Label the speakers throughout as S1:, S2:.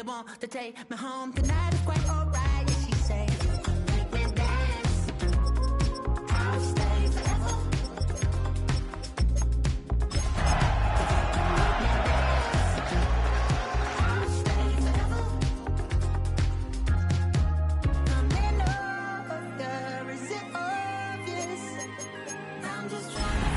S1: want to take me home tonight. It's quite alright, yeah, she say. Make me dance. I'll stay forever. I'll stay forever. I'm in over, is it obvious? I'm just trying to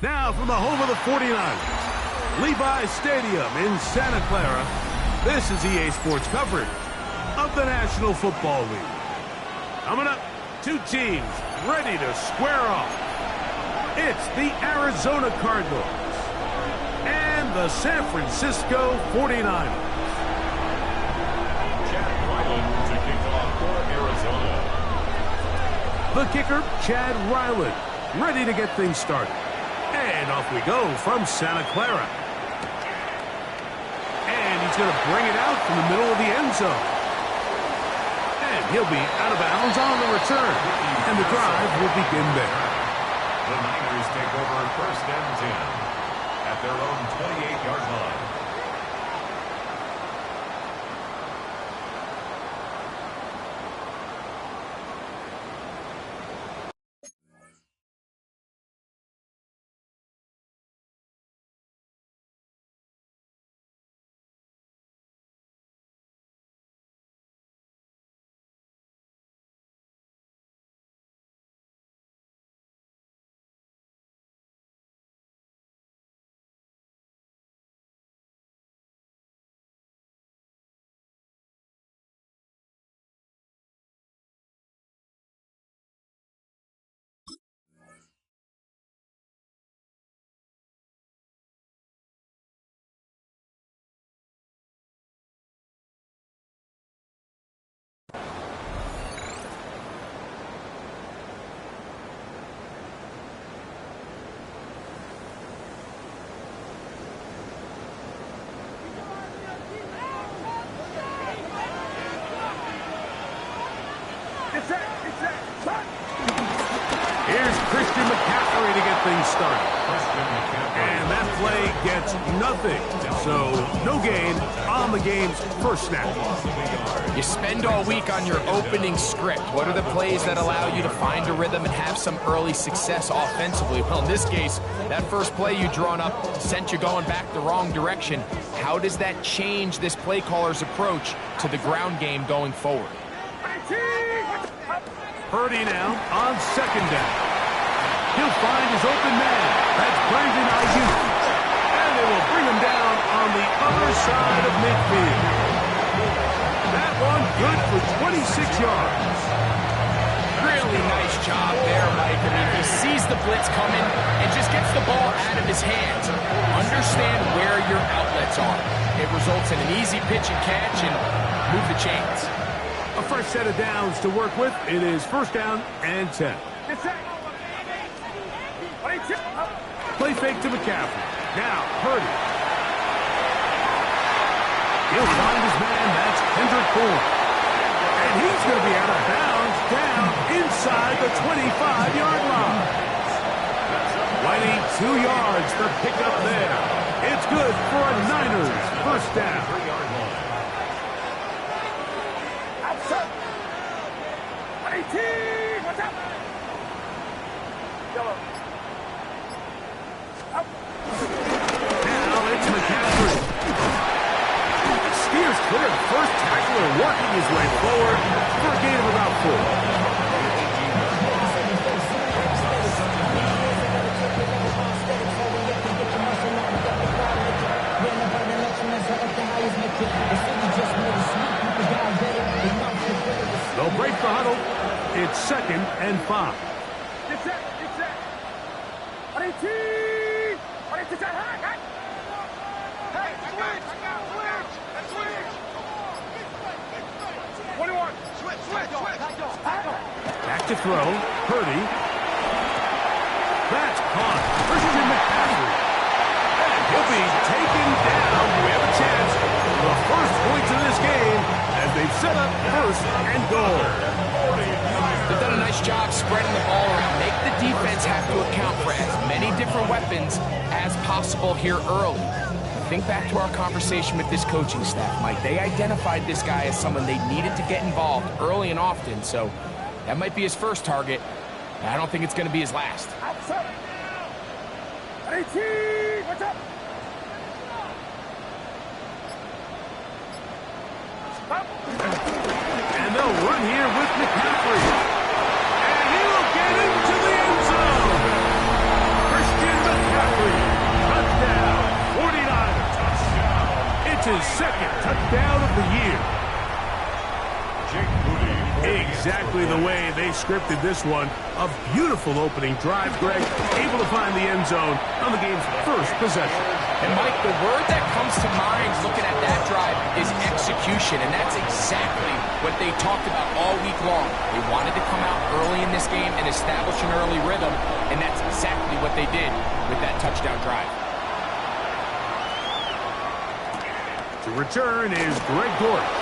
S2: Now from the home of the 49ers, Levi's Stadium in Santa Clara, this is EA Sports coverage of the National Football League. Coming up, two teams ready to square off. It's the Arizona Cardinals and the San Francisco 49ers.
S3: Chad Ryland to kick off for Arizona.
S2: The kicker, Chad Ryland, ready to get things started. And off we go from Santa Clara. And he's going to bring it out from the middle of the end zone. And he'll be out of bounds on the return. And the drive will begin there.
S3: The Niners take over first and 10 at their own 28-yard line.
S2: Here's Christian McCaffrey to get things started. And that play gets nothing. So no gain on the game's first snap.
S4: You spend all week on your opening script. What are the plays that allow you to find a rhythm and have some early success offensively? Well, in this case, that first play you drawn up sent you going back the wrong direction. How does that change this play caller's approach to the ground game going forward?
S2: Purdy now on second down. He'll find his open man. That's Brandon Ayuk. And they will bring him down on the other side of midfield. That one good for 26 yards.
S4: Really nice job there, Mike. I mean, he sees the blitz coming and just gets the ball out of his hands. Understand where your outlets are. It results in an easy pitch and catch and move the chains.
S2: A fresh set of downs to work with. It is first down and 10. Play fake to McCaffrey. Now, Purdy. He'll find his man. That's Kendrick Bourne. And he's going to be out of bounds down inside the 25-yard line. Whitey, 2 yards for pickup there. It's good for a Niners first down. Now it's McCaffrey. Steers clear. First tackler working his way forward for a gain of about 4. They'll break the huddle. It's second and 5. Back to throw. Purdy. That's caught. Christian McCaffrey. And he'll be taken down. We have a chance for the first points of this game as they've set up first and goal.
S4: The Nice job spreading the ball around. Make the defense have to account for as many different weapons as possible here early. Think back to our conversation with this coaching staff, Mike. They identified this guy as someone they needed to get involved early and often, so that might be his first target. I don't think it's going to be his last.
S2: And they'll run here with McCaffrey. And he will get into the end zone. Christian McCaffrey. Touchdown. 49ers. It's his second touchdown of the year. Exactly the way they scripted this one. A beautiful opening drive, Greg. Able to find the end zone on the game's first possession.
S4: And, Mike, the word that comes to mind looking at that drive is execution, and that's exactly what they talked about all week long. They wanted to come out early in this game and establish an early rhythm, and that's exactly what they did with that touchdown drive.
S2: To return is Greg Dortch.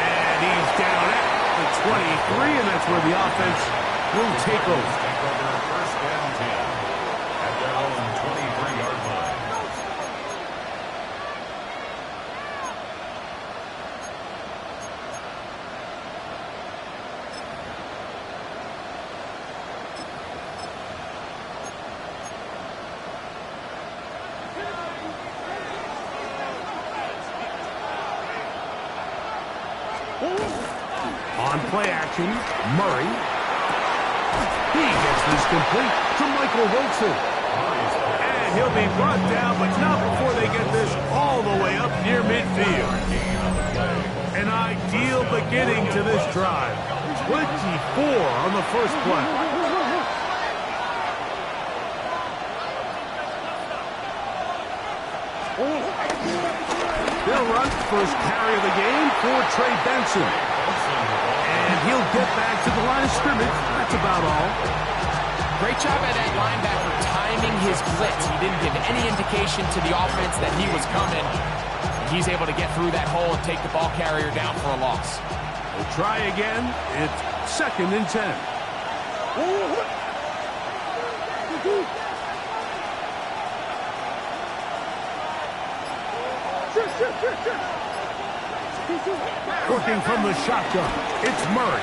S2: And he's down at the 23, and that's where the offense will take over.
S3: First down 10 at their own 23-yard line.
S2: On play action, Murray. He gets this complete to Michael Wilson. And he'll be brought down, but not before they get this all the way up near midfield. An ideal beginning to this drive. 24 on the first play. They'll run first carry of the game for Trey Benson. And he'll get back to the line of scrimmage. That's about all.
S4: Great job by that linebacker timing his blitz. He didn't give any indication to the offense that he was coming. He's able to get through that hole and take the ball carrier down for a loss.
S2: We'll try again. It's 2nd and 10. Working from the shotgun, it's Murray.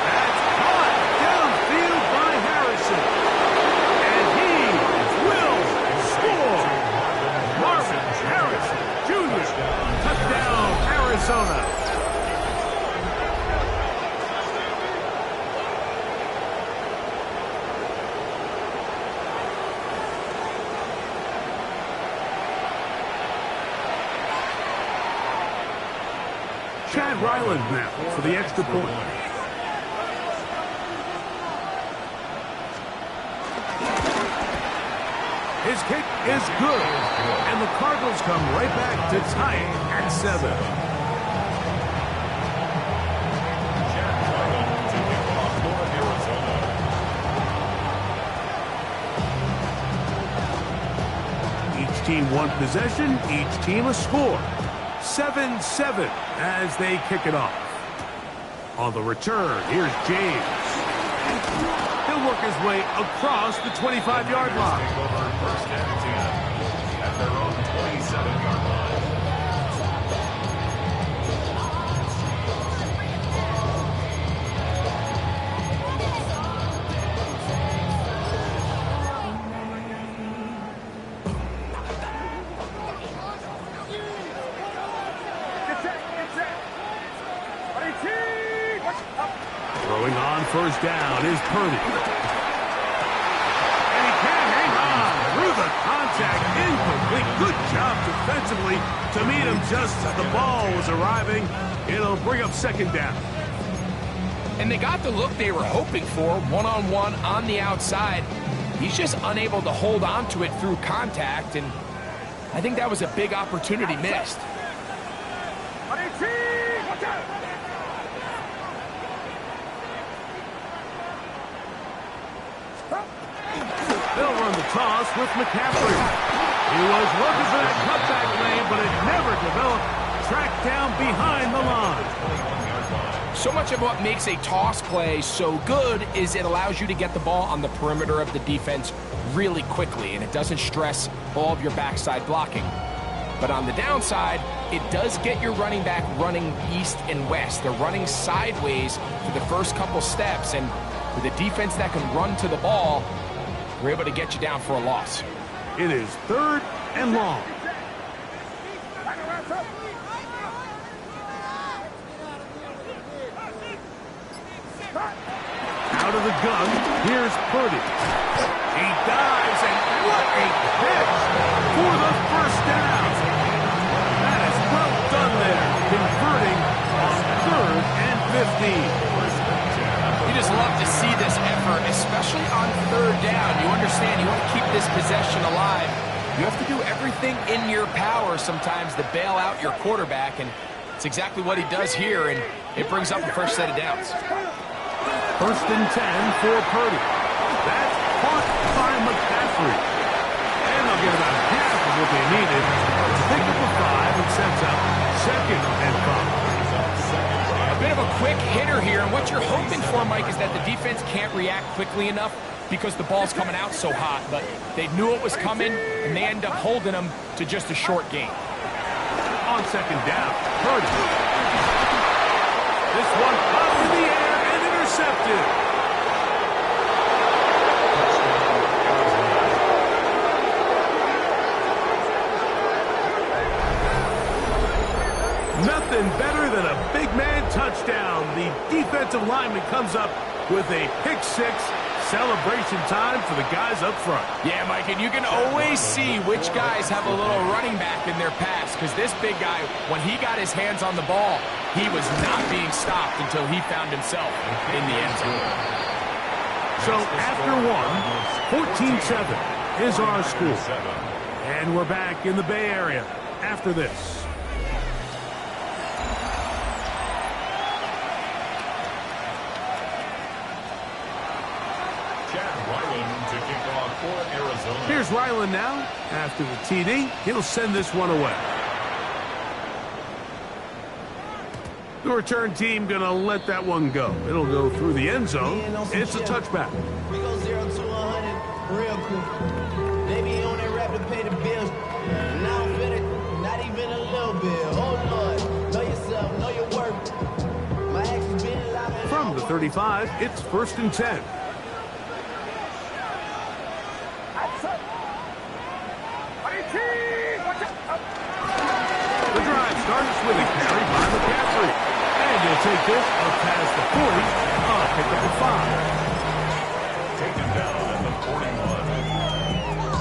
S2: That's caught downfield by Harrison. And he will score. Marvin Harrison Jr. Touchdown, Arizona. Chad Ryland now for the extra point. His kick is good. And the Cardinals come right back to tie it at 7. Each team one possession, each team a score. 7-7 as they kick it off. On the return, here's James. He'll work his way across the 25-yard line.
S3: First and 10 at their own 27-yard line.
S2: Throwing on first down is Purdy. And he can't hang on through the contact. Incomplete. Good job defensively to meet him just as the ball was arriving. It'll bring up 2nd down.
S4: And they got the look they were hoping for, one-on-one on the outside. He's just unable to hold on to it through contact, and I think that was a big opportunity missed.
S2: They'll run the toss with McCaffrey. He was looking for that cutback lane, but it never developed. tracked down behind the line.
S4: So much of what makes a toss play so good is it allows you to get the ball on the perimeter of the defense really quickly, and it doesn't stress all of your backside blocking. But on the downside, it does get your running back running east and west. They're running sideways for the first couple steps, and with a defense that can run to the ball, we're able to get you down for a loss.
S2: It is 3rd and long. Out of the gun, here's Purdy. He dives, and what a catch for the first down. That is well done there, converting on 3rd and 15.
S4: You just love to see this effort, especially on 3rd down. You understand, you want to keep this possession alive. You have to do everything in your power sometimes to bail out your quarterback, and it's exactly what he does here, and it brings up a first set of downs.
S2: 1st and 10 for Purdy. That's caught by McCaffrey. And they'll get about half of what they needed to pick up a 5 and sets up 2nd and 5.
S4: A bit of a quick hitter here, and what you're hoping for, Mike, is that the defense can't react quickly enough because the ball's coming out so hot, but they knew it was coming, and they end up holding them to just a short gain.
S2: On 2nd down, Purdy. This one up in the air and intercepted. Nothing better than a big man touchdown. The defensive lineman comes up with a pick 6. Celebration time for the guys up front.
S4: Yeah, Mike, and you can always see which guys have a little running back in their pass, because this big guy, when he got his hands on the ball, he was not being stopped until he found himself in the end zone.
S2: So after 14-7 is our score. And we're back in the Bay Area after this. Here's Ryland now. After the TD, he'll send this one away. The return team going to let that one go. It'll go through the end zone. It's a touchback.
S5: We go 0 to 100 real quick. They be on that rap to pay the bills. And I don't feel it, not even a little bit. Oh, Lord, know yourself, know your worth. My ex has been alive.
S2: From the 35, it's 1st and 10. The drive starts with a carry by McCaffrey. And he'll take this up past the 40. Pick up the 5.
S3: Taken down at the 41.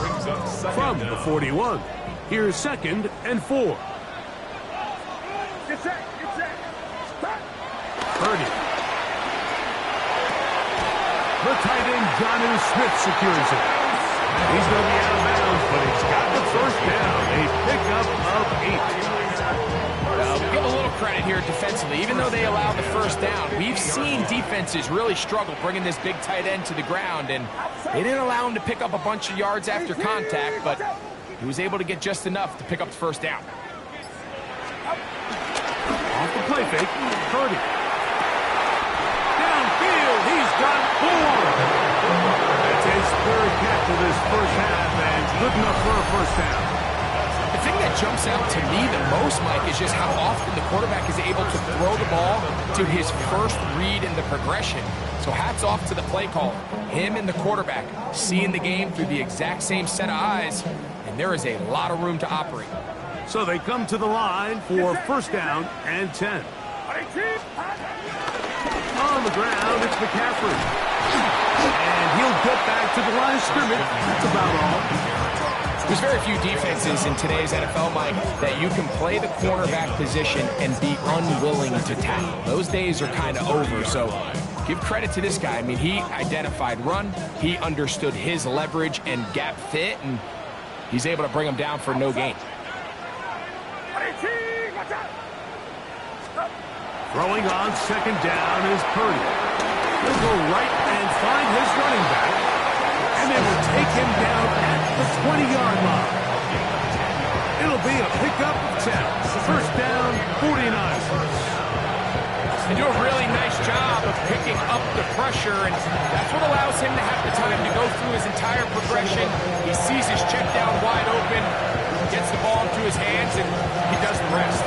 S3: Brings up second
S2: From
S3: down.
S2: the 41, here's 2nd and 4. Purdy. The tight end, Jonnu Smith, secures it. He's going to be out of bounds, but he's got the first down. A pickup of 8.
S4: We give a little credit here defensively. Even though they allowed the first down, we've seen defenses really struggle bringing this big tight end to the ground, and they didn't allow him to pick up a bunch of yards after contact, but he was able to get just enough to pick up the first down.
S2: Off the play fake, Purdy. Downfield, he's got 4. That's his 3rd catch of this first half, and good enough for a first down.
S4: The thing that jumps out to me the most, Mike, is just how often the quarterback is able to throw the ball to his first read in the progression. So hats off to the play caller. Him and the quarterback seeing the game through the exact same set of eyes, and there is a lot of room to operate.
S2: So they come to the line for first down and 10. On the ground, it's McCaffrey. And he'll get back to the line of scrimmage. That's about all.
S4: There's very few defenses in today's NFL, Mike, that you can play the cornerback position and be unwilling to tackle. Those days are kind of over, so give credit to this guy. I mean, he identified run, he understood his leverage and gap fit, and he's able to bring him down for no gain.
S2: Throwing on 2nd down is Purdy. He'll go right and find his running back, and they will take him down at the 20-yard line. It'll be a pickup of 10. First down
S4: pressure, and that's what allows him to have the time to go through his entire progression. He sees his check down wide open, gets the ball into his hands, and he does the rest.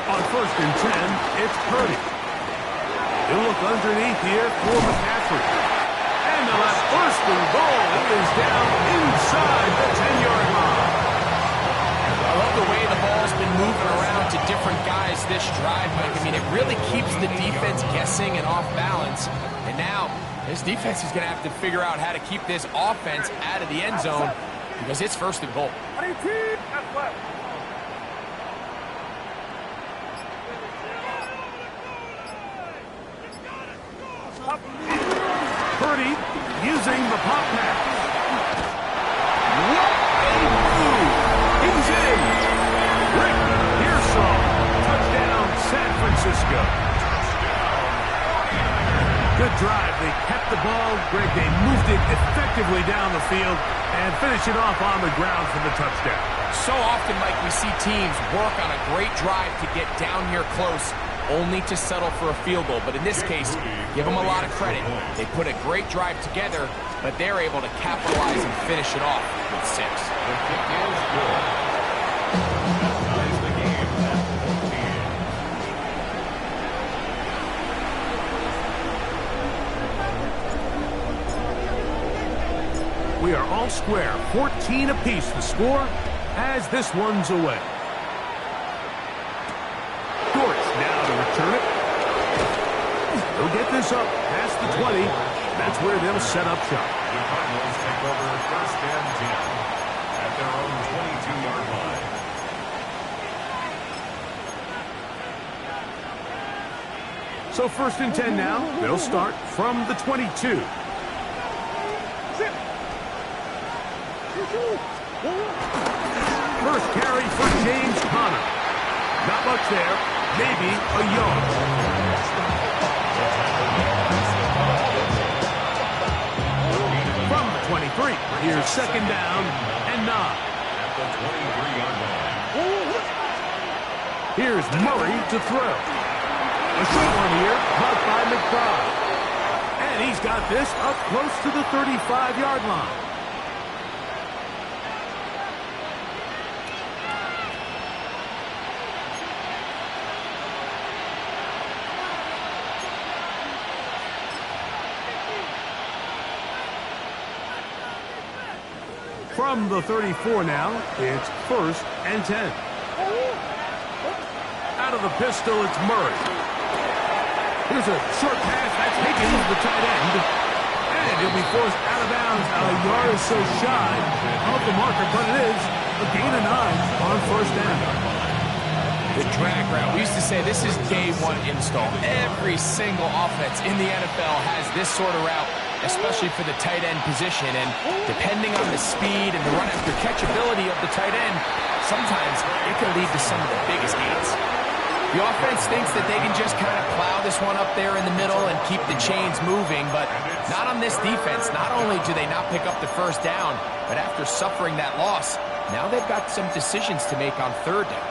S2: On 1st and 10, it's Purdy. He'll look underneath here for McCaffrey. And the left first and goal. He is down inside the 10-yard line.
S4: I love the way the ball's been moving around to different guys this drive, Mike. I mean, it really keeps the defense guessing and off balance. And now, this defense is going to have to figure out how to keep this offense out of the end zone because it's 1st and goal.
S2: Purdy using the pop pass. What a move! He's in. Rick Pearsall. Touchdown, San Francisco. Good drive. They kept the ball. Greg, they moved it effectively down the field and finished it off on the ground for the touchdown.
S4: So often, Mike, we see teams work on a great drive to get down here close, only to settle for a field goal. But in this case, give them a lot of credit. They put a great drive together, but they're able to capitalize and finish it off with 6.
S3: The kick is good. That ties the game at 14.
S2: We are all square. 14 apiece the score as this one's away. Now to return it. They'll get this up past the 20. That's where they'll set up shop.
S3: The Cardinals take over 1st and 10 at their own 22-yard line.
S2: So 1st and 10 now. They'll start from the 22. First carry for James Conner. Not much there. Maybe a yard. From the 23, here's 2nd down and 9.
S3: At the 23-yard line.
S2: Here's Murray to throw. A short one here, caught by McBride. And he's got this up close to the 35-yard line. From the 34 now, it's 1st and 10. Out of the pistol, it's Murray. Here's a short pass. That's Higgins, the tight end. And he'll be forced out of bounds a yard or so shy of the marker, but it is a gain of 9 on 1st down.
S4: The drag route. We used to say this is day 1 install. Every single offense in the NFL has this sort of route, especially for the tight end position. And depending on the speed and the run after catch ability of the tight end, sometimes it can lead to some of the biggest gains. The offense thinks that they can just kind of plow this one up there in the middle and keep the chains moving, but not on this defense. Not only do they not pick up the 1st down, but after suffering that loss, now they've got some decisions to make on 3rd down.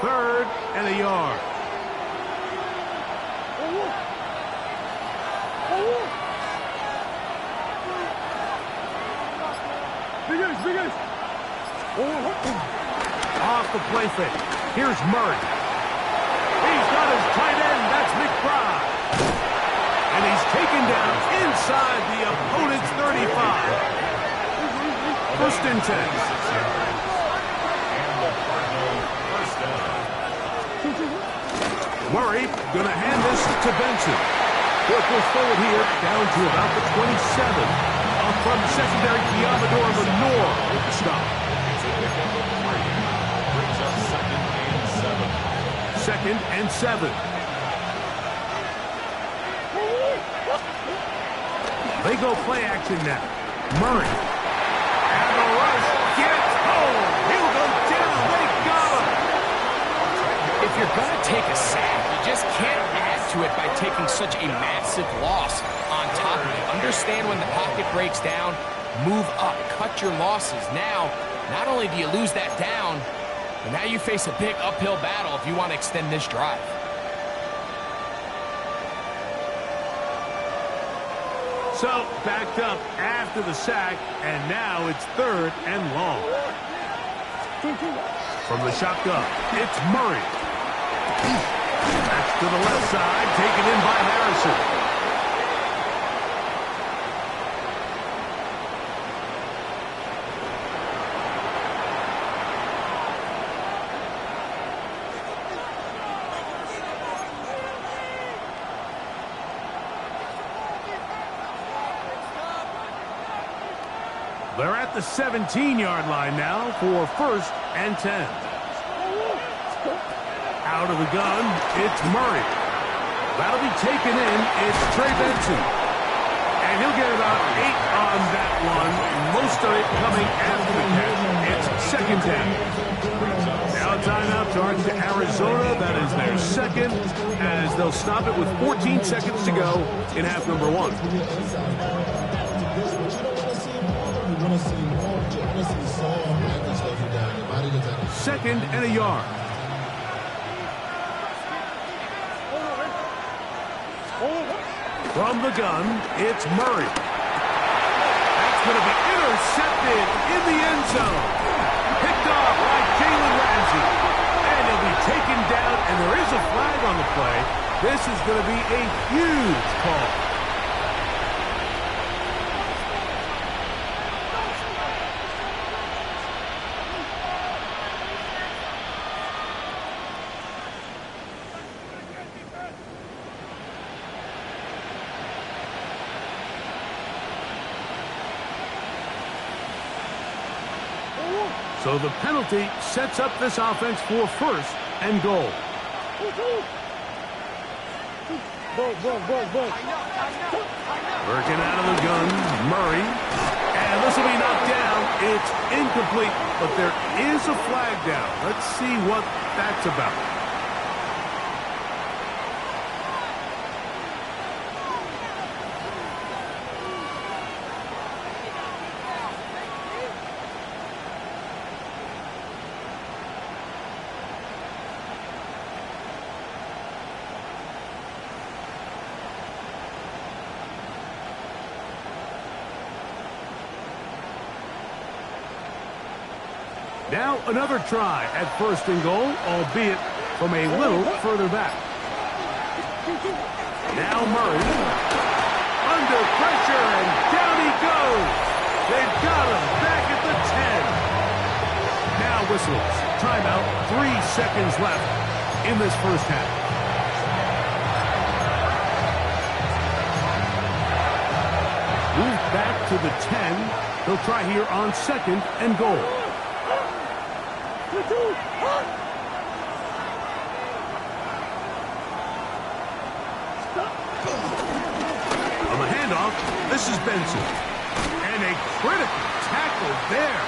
S2: Third and a yard. Off the play fake. Here's Murray. He's got his tight end. That's McBride. And he's taken down inside the opponent's 35. 1st and 10. Murray going to hand this to Benson. He'll push forward here down to about the 27. Up from secondary, Diamador Lenore with the stop.
S3: Brings up 2nd and 7.
S2: 2nd and 7. They go play action now. Murray. And the rush gets home. He'll go down. They
S4: if you're going to take a sack, you just can't add to it by taking such a massive loss on top of it. Understand when the pocket breaks down, move up, cut your losses. Now, not only do you lose that down, but now you face a big uphill battle if you want to extend this drive.
S2: So, backed up after the sack, and now it's 3rd and long. From the shotgun, it's Murray. That's to the left side, taken in by Harrison. They're at the 17-yard line now for 1st and 10. Out of the gun, it's Murray. That'll be taken in. It's Trey Benson. And he'll get about 8 on that one. Most of it coming after the catch. It's 2nd down. Now a timeout charge to Arizona. That is their 2nd, as they'll stop it with 14 seconds to go in half number 1. 2nd and a yard. From the gun, it's Murray. That's going to be intercepted in the end zone. Picked off by Jalen Ramsey. And he'll be taken down, and there is a flag on the play. This is going to be a huge call. So the penalty sets up this offense for 1st and goal. Working out of the gun, Murray. And this will be knocked down. It's incomplete, but there is a flag down. Let's see what that's about. Now another try at 1st and goal, albeit from a little further back. Now Murray. Under pressure, and down he goes. They've got him back at the 10. Now whistles. Timeout, 3 seconds left in this first half. Move back to the 10. They'll try here on 2nd and goal. On the handoff, this is Benson. And a critical tackle there.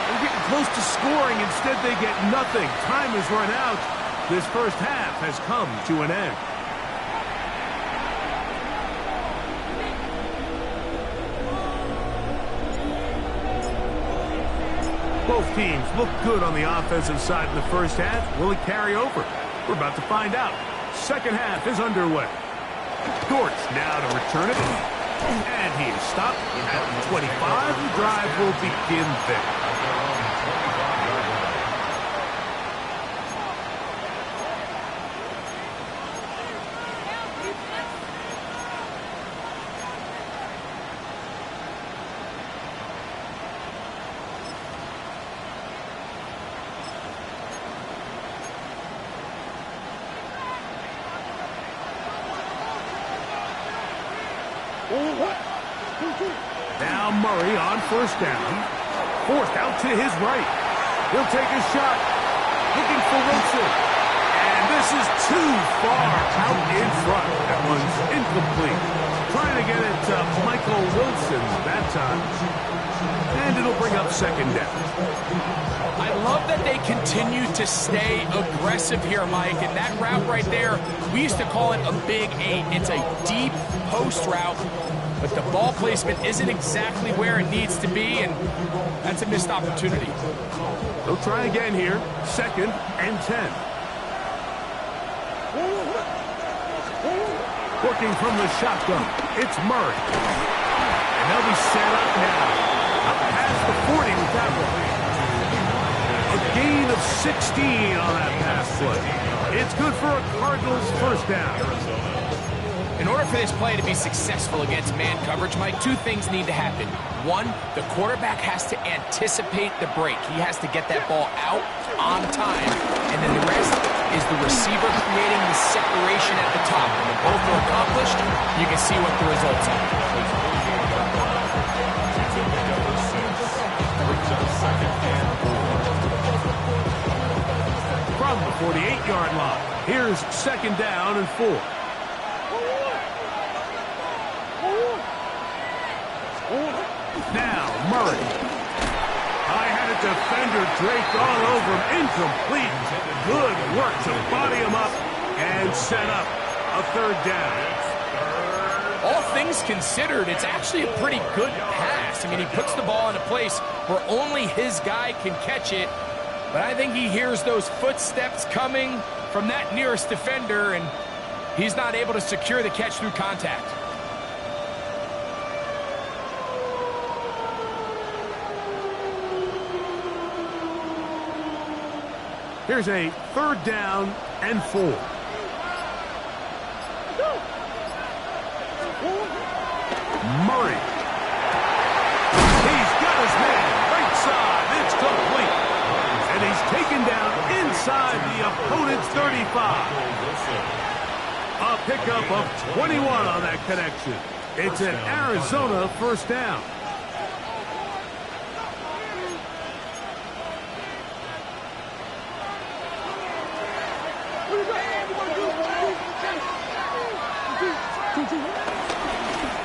S2: They're getting close to scoring. Instead, they get nothing. Time has run out. This first half has come to an end. Both teams look good on the offensive side in the first half. Will it carry over? We're about to find out. Second half is underway. Dortch now to return it. And he is stopped at the 25. The drive will begin there. Now Murray on 1st down. Forced out to his right. He'll take a shot. Looking for Wilson. And this is too far out in front. That one's incomplete. Trying to get it to Michael Wilson that time. And it'll bring up 2nd down.
S4: I love that they continue to stay aggressive here, Mike, and that route right there, we used to call it a big 8. It's a deep post route, but the ball placement isn't exactly where it needs to be, and that's a missed opportunity.
S2: They'll try again here. 2nd and 10. Working from the shotgun, it's Murray. And they'll be set up now. Up past the 40 with that one. A gain of 16 on that pass play. It's good for a Cardinals first down.
S4: In order for this play to be successful against man coverage, Mike, 2 things need to happen. 1, the quarterback has to anticipate the break. He has to get that ball out on time. And then the rest is the receiver creating the separation at the top. And when both are accomplished, you can see what the results are.
S2: From the 48-yard line, here's 2nd down and 4. Now, Murray. High-headed defender draped all over him. Incomplete. Good work to body him up and set up a 3rd down.
S4: All things considered, it's actually a pretty good pass. I mean, he puts the ball in a place where only his guy can catch it. But I think he hears those footsteps coming from that nearest defender, and he's not able to secure the catch through contact.
S2: Here's a 3rd down and 4. Murray. He's got his man right side. It's complete. And he's taken down inside the opponent's 35. A pickup of 21 on that connection. It's an Arizona first down.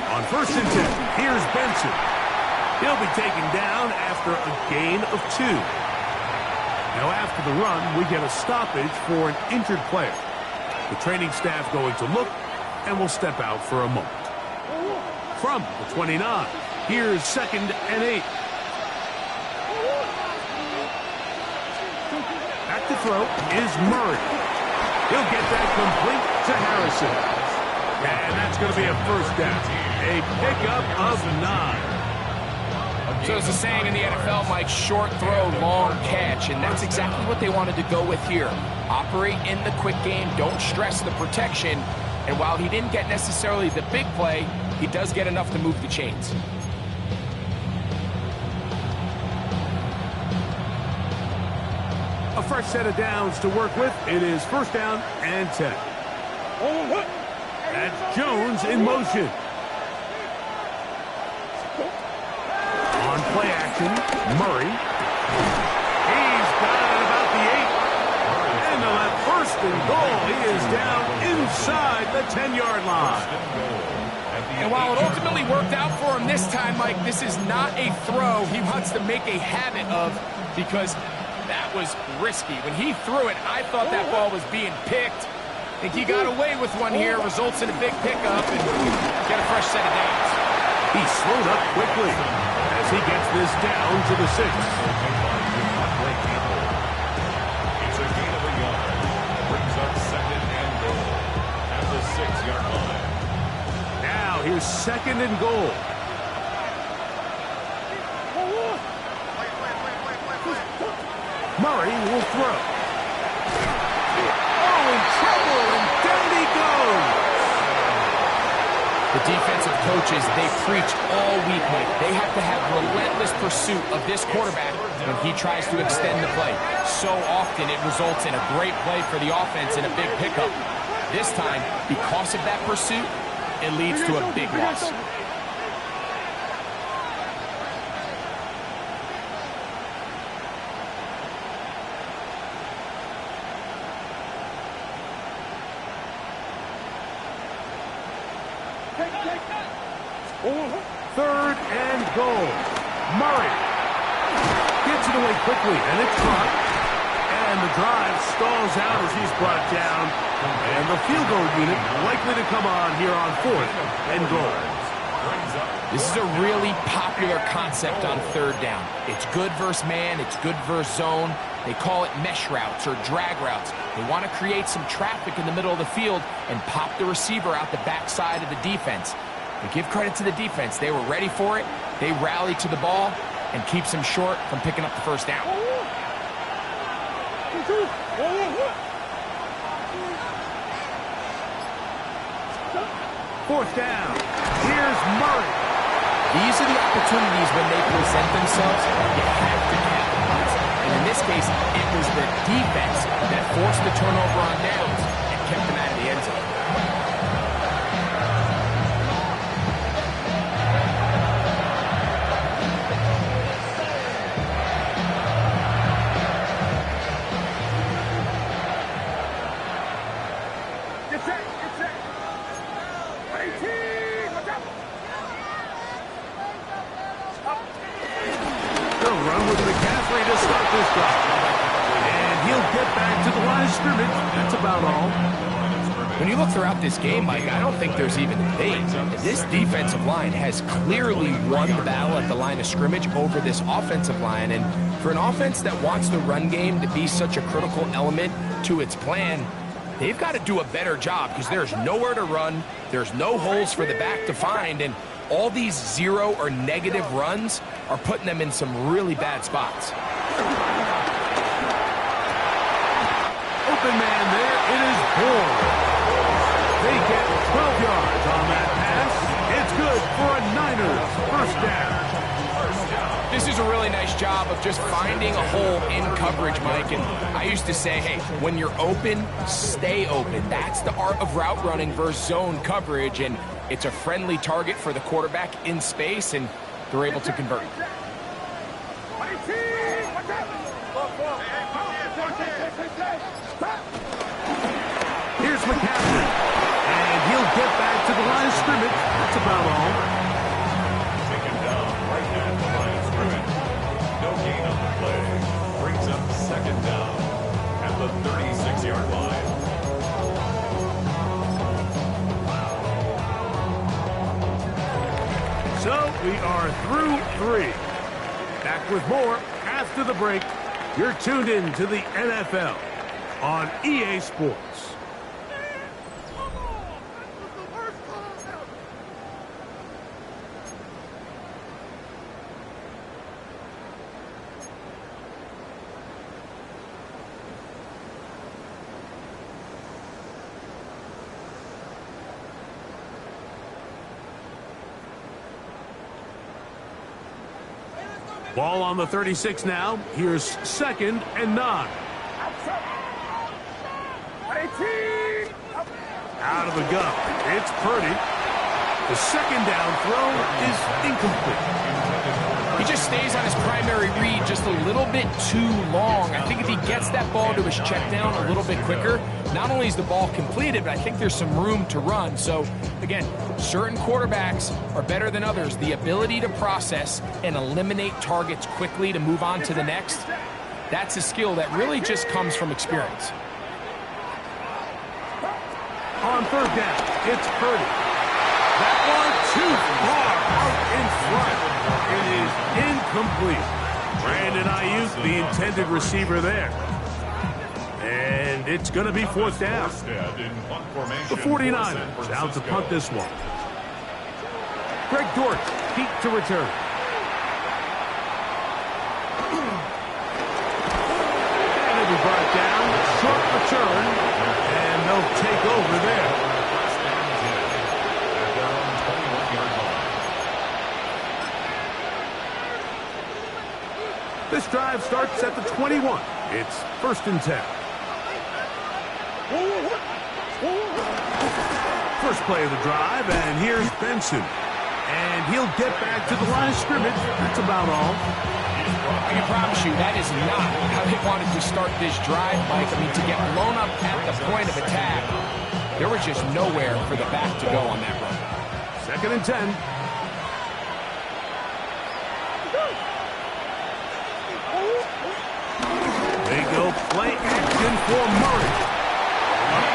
S2: On 1st and 10, here's Benson. He'll be taken down after a gain of 2. Now after the run, we get a stoppage for an injured player. The training staff going to look, and will step out for a moment. From the 29, here's 2nd and 8. At the throw is Murray. He'll get that complete to Harrison. And that's going to be a first down. A pickup of 9.
S4: So there's a saying in the NFL, Mike, short throw, long catch, and that's exactly what they wanted to go with here. Operate in the quick game, don't stress the protection, and while he didn't get necessarily the big play, he does get enough to move the chains.
S2: A fresh set of downs to work with. It is 1st down and 10. That's Jones in motion. On play action, Murray. He's got it about the 8. And on that 1st and goal, he is down inside the 10-yard line.
S4: And while it ultimately worked out for him this time, Mike, this is not a throw he wants to make a habit of, because that was risky. When he threw it, I thought that ball was being picked. I think he got away with one here, results in a big pickup, and get a fresh set of downs.
S2: He slowed up quickly as he gets this down to the 6.
S3: It's a gain of a yard. Brings up 2nd and goal at the 6-yard line.
S2: Now here's 2nd and goal. Murray will throw. Oh, in trouble, and down he goes.
S4: The defensive coaches, they preach all week, Mike. They have to have relentless pursuit of this quarterback when he tries to extend the play. So often it results in a great play for the offense and a big pickup. This time, because of that pursuit, it leads to a big loss.
S2: Third and goal. Murray gets it away quickly, and it's caught. And the drive stalls out as he's brought down. And the field goal unit likely to come on here on 4th and goal.
S4: This is a really popular concept on 3rd down. It's good versus man, it's good versus zone. They call it mesh routes or drag routes. They want to create some traffic in the middle of the field and pop the receiver out the backside of the defense. But give credit to the defense. They were ready for it. They rallied to the ball and keeps them short from picking up the 1st down.
S2: 4th down. Here's Murray.
S4: These are the opportunities when they present themselves. You have to capitalize. And in this case, it was the defense that forced the turnover on downs and kept them out of the end zone.
S2: That's about all.
S4: When you look throughout this game, Mike, I don't think there's even a debate. This defensive line has clearly won the battle at the line of scrimmage over this offensive line. And for an offense that wants the run game to be such a critical element to its plan, they've got to do a better job because there's nowhere to run. There's no holes for the back to find. And all these 0 or negative runs are putting them in some really bad spots.
S2: Open man there, it is Brewlg. They get 12 yards on that pass. It's good for a Niners 1st down.
S4: This is a really nice job of just finding a hole in coverage, Mike. And I used to say, hey, when you're open, stay open. That's the art of route running versus zone coverage. And it's a friendly target for the quarterback in space, and they're able to convert.
S2: Here's McCaffrey, and he'll get back to the line of scrimmage. That's about all.
S3: Taken down right at the line of scrimmage. No gain on the play. Brings up 2nd down at the 36-yard line.
S2: So we are through 3. Back with more after the break. You're tuned in to the NFL on EA Sports. Ball on the 36 now. Here's 2nd and 9. Out of the gun. It's Purdy. The 2nd down throw is incomplete.
S4: He just stays on his primary read just a little bit too long. I think if he gets that ball to his check down a little bit quicker, not only is the ball completed, but I think there's some room to run. So, again, certain quarterbacks are better than others. The ability to process and eliminate targets quickly to move on to the next, that's a skill that really just comes from experience.
S2: On 3rd down, it's Purdy. That one too far out in front. It is incomplete. Brandon Ayuk, the intended receiver there. And it's going to be 4th down. The 49ers out to punt this one. Greg Dortch, peak to return. And it'll be brought down. Short return. And they'll take over there. This drive starts at the 21. It's 1st and 10. First play of the drive, and here's Benson. And he'll get back to the line of scrimmage. That's about all.
S4: I can promise you that is not how they wanted to start this drive, Mike. I mean, to get blown up at the point of attack, there was just nowhere for the back to go on that run.
S2: 2nd and 10. They go play action for Murray.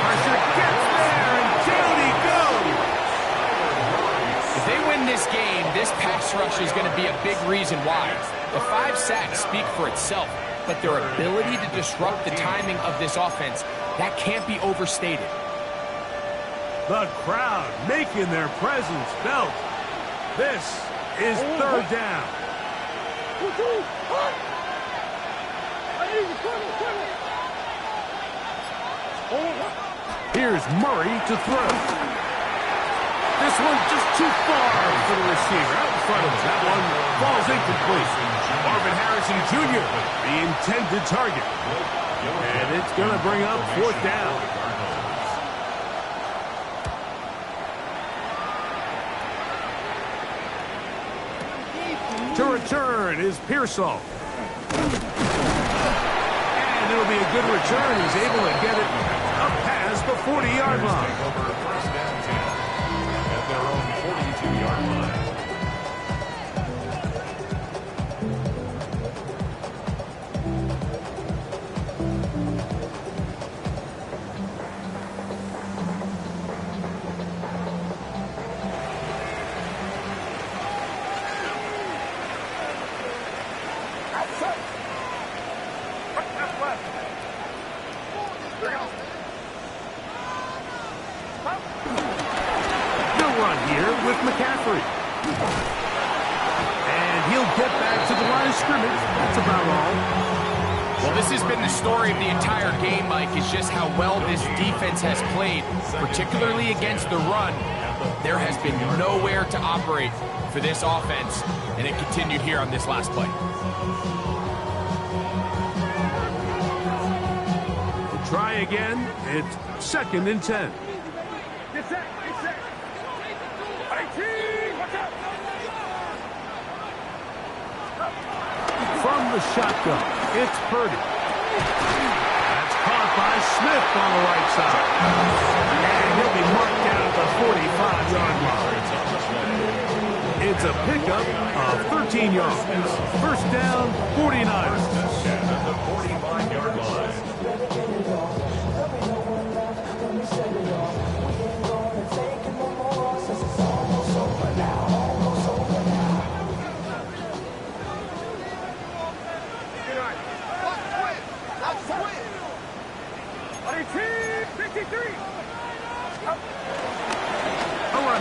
S2: Pressure gets there, and down he goes.
S4: If they win this game, this pass rush is going to be a big reason why. The 5 sacks speak for itself, but their ability to disrupt the timing of this offense, that can't be overstated.
S2: The crowd making their presence felt. This is third down. Here's Murray to throw. This one's just too far for the receiver. Out in front of him. That one falls incomplete. Marvin Harrison Jr., the intended target. And it's going to bring up fourth down. To return is Pearsall. And it'll be a good return. He's able to get it up past the 40-yard line.
S3: Over first down 10 at their own 42-yard line.
S2: McCaffrey. And he'll get back to the line of scrimmage. That's about all.
S4: Well, this has been the story of the entire game, Mike, is just how well this defense has played, particularly against the run. There has been nowhere to operate for this offense, and it continued here on this last play.
S2: We'll try again. It's 2nd and 10. From the shotgun, it's Purdy. That's caught by Smith on the right side. And he'll be marked down at the 45-yard line. It's a pickup of 13 yards. First down, 49ers.
S3: At the 45-yard line.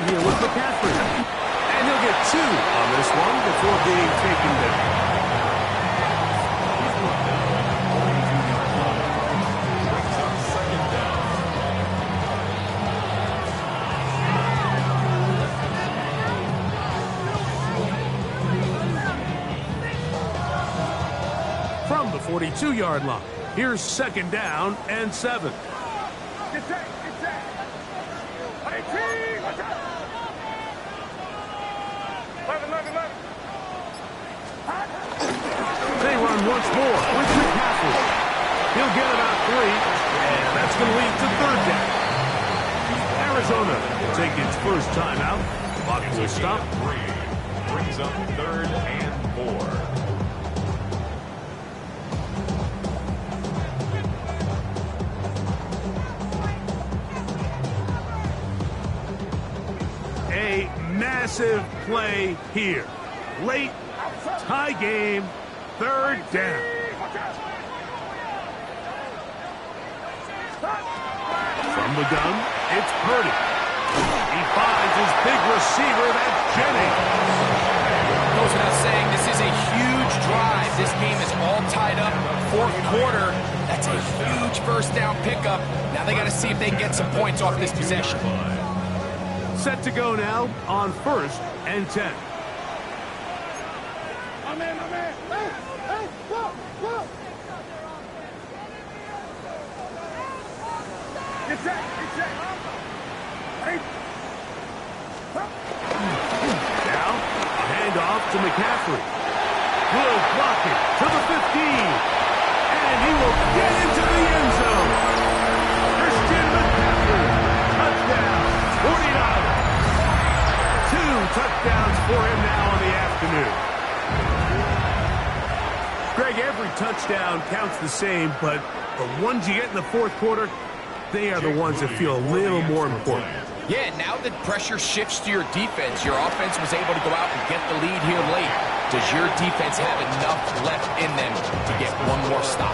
S2: Here with McCaffrey. And he'll get 2 on this one before being taken down. From the 42-yard line, here's 2nd down and 7. They run once more with McCaffrey. He'll get about 3, and that's going to lead to 3rd down. Arizona will take its first time out. Clock will stop.
S3: 3 brings up 3rd and 4.
S2: A massive play here. Late, tie game, 3rd down. From the gun, it's Purdy. He finds his big receiver, that's Jennings.
S4: Goes without saying, this is a huge drive. This game is all tied up. 4th quarter, that's a huge first down pickup. Now they got to see if they can get some points off this possession.
S2: Set to go now on 1st and 10. Now, a handoff to McCaffrey. Good blocking to the 15. And he will get into the end zone. Christian McCaffrey. Touchdown. 49ers. 2 touchdowns for him now in the afternoon. Greg, every touchdown counts the same, but the ones you get in the fourth quarter, they are the ones that feel a little more important.
S4: Yeah, now that pressure shifts to your defense, your offense was able to go out and get the lead here late. Does your defense have enough left in them to get one more stop?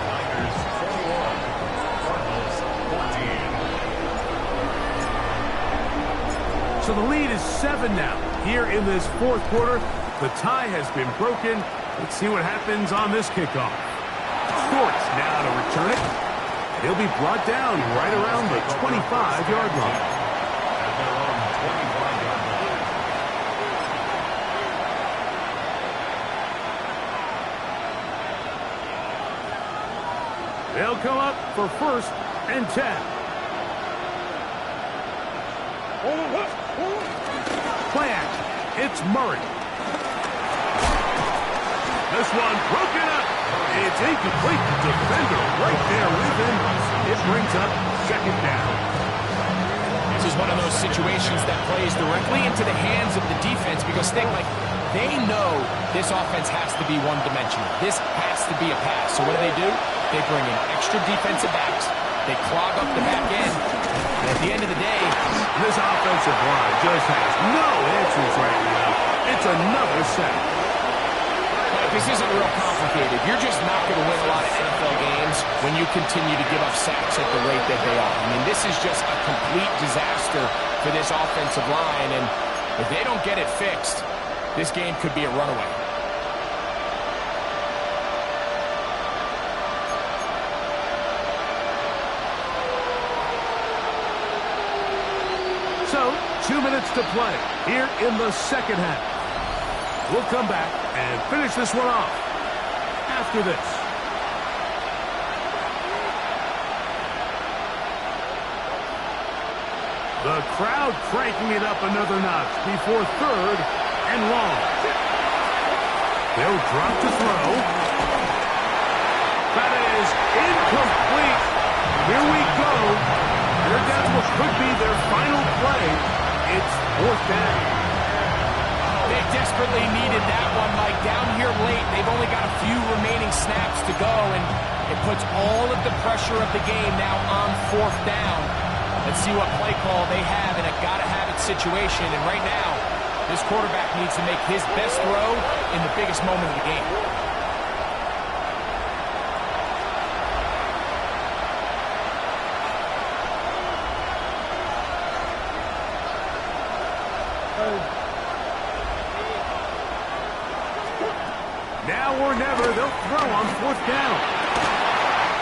S2: So the lead is 7 now. Here in this fourth quarter, the tie has been broken. Let's see what happens on this kickoff. Sports now to return it. He'll be brought down right around the 25-yard line. They'll come up for 1st and 10. Play action. It's Murray. This one broken up. It's incomplete. Defender right there with him. It brings up 2nd down.
S4: This is one of those situations that plays directly into the hands of the defense because they know this offense has to be one-dimensional. This has to be a pass. So what do? They bring in extra defensive backs. They clog up the back end. And at the end of the day,
S2: this offensive line just has no answers right now. It's another sack.
S4: This isn't real complicated. You're just not going to win a lot of NFL games when you continue to give up sacks at the rate that they are. I mean, this is just a complete disaster for this offensive line. And if they don't get it fixed, this game could be a runaway.
S2: So, 2 minutes to play here in the second half. We'll come back and finish this one off after this. The crowd cranking it up another notch before 3rd and long. They'll drop to throw. That is incomplete. Here we go. They're down to what could be their final play. It's 4th down.
S4: They desperately needed that one, Mike. Down here late, they've only got a few remaining snaps to go, and it puts all of the pressure of the game now on 4th down. Let's see what play call they have in a gotta-have-it situation. And right now, this quarterback needs to make his best throw in the biggest moment of the game.
S2: Now or never, they'll throw on 4th down.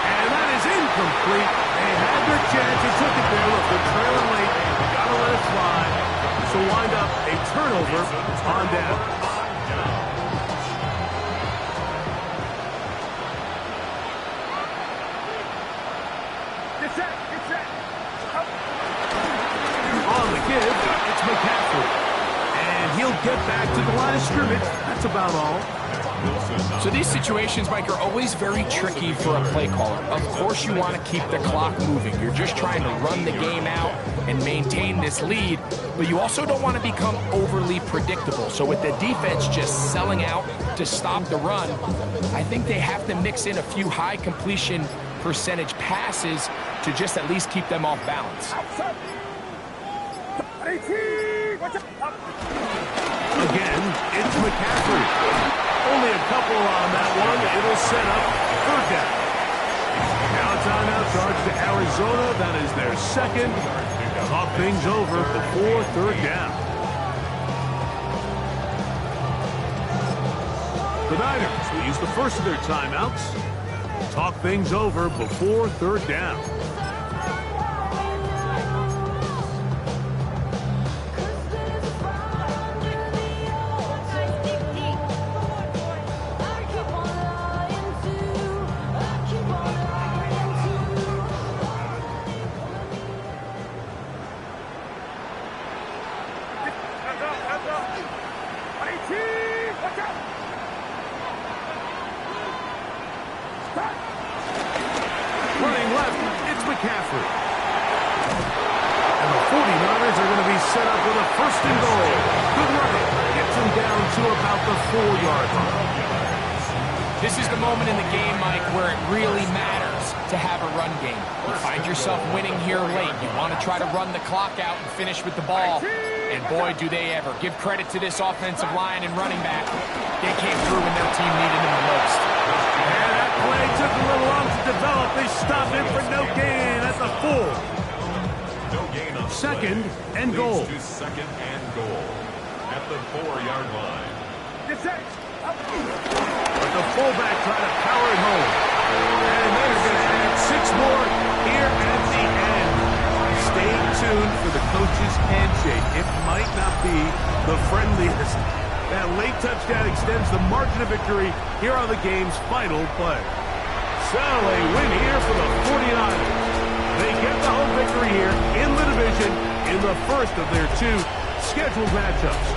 S2: And that is incomplete. They had their chance. They took it there. Look, they're trailing late. Gotta let it fly. So wind up a turnover on down. Get set. On the give, it's McCaffrey. And he'll get back to the line of scrimmage. That's about all.
S4: So these situations, Mike, are always very tricky for a play caller. Of course you want to keep the clock moving. You're just trying to run the game out and maintain this lead, but you also don't want to become overly predictable. So with the defense just selling out to stop the run, I think they have to mix in a few high completion percentage passes to just at least keep them off balance.
S2: Again, it's McCaffrey. Only a couple on that one. It'll set up 3rd down. Now a timeout charge to Arizona. That is their 2nd. Talk things over before 3rd down. The Niners will use the first of their timeouts. Talk things over before 3rd down. Running left, it's McCaffrey. And the 49ers are going to be set up with a 1st and goal. Good running. Gets him down to about the 4-yard line.
S4: This is the moment in the game, Mike, where it really matters to have a run game. You find yourself winning here late. You want to try to run the clock out and finish with the ball. And boy, do they ever. Give credit to this offensive line and running back. They came through when their team needed them the most.
S2: And that play took a little long to develop. They stopped it for no gain at the 4.
S3: No gain on
S2: Second
S3: play.
S2: and goal.
S3: Leads to second and goal at the 4-yard line.
S2: But the fullback tried to power it home. And they're going to add 6 more here at the end. Stay tuned for the coach's handshake. It might not be the friendliest. That late touchdown extends the margin of victory here on the game's final play. So a win here for the 49ers. They get the home victory here in the division in the first of their 2 scheduled matchups.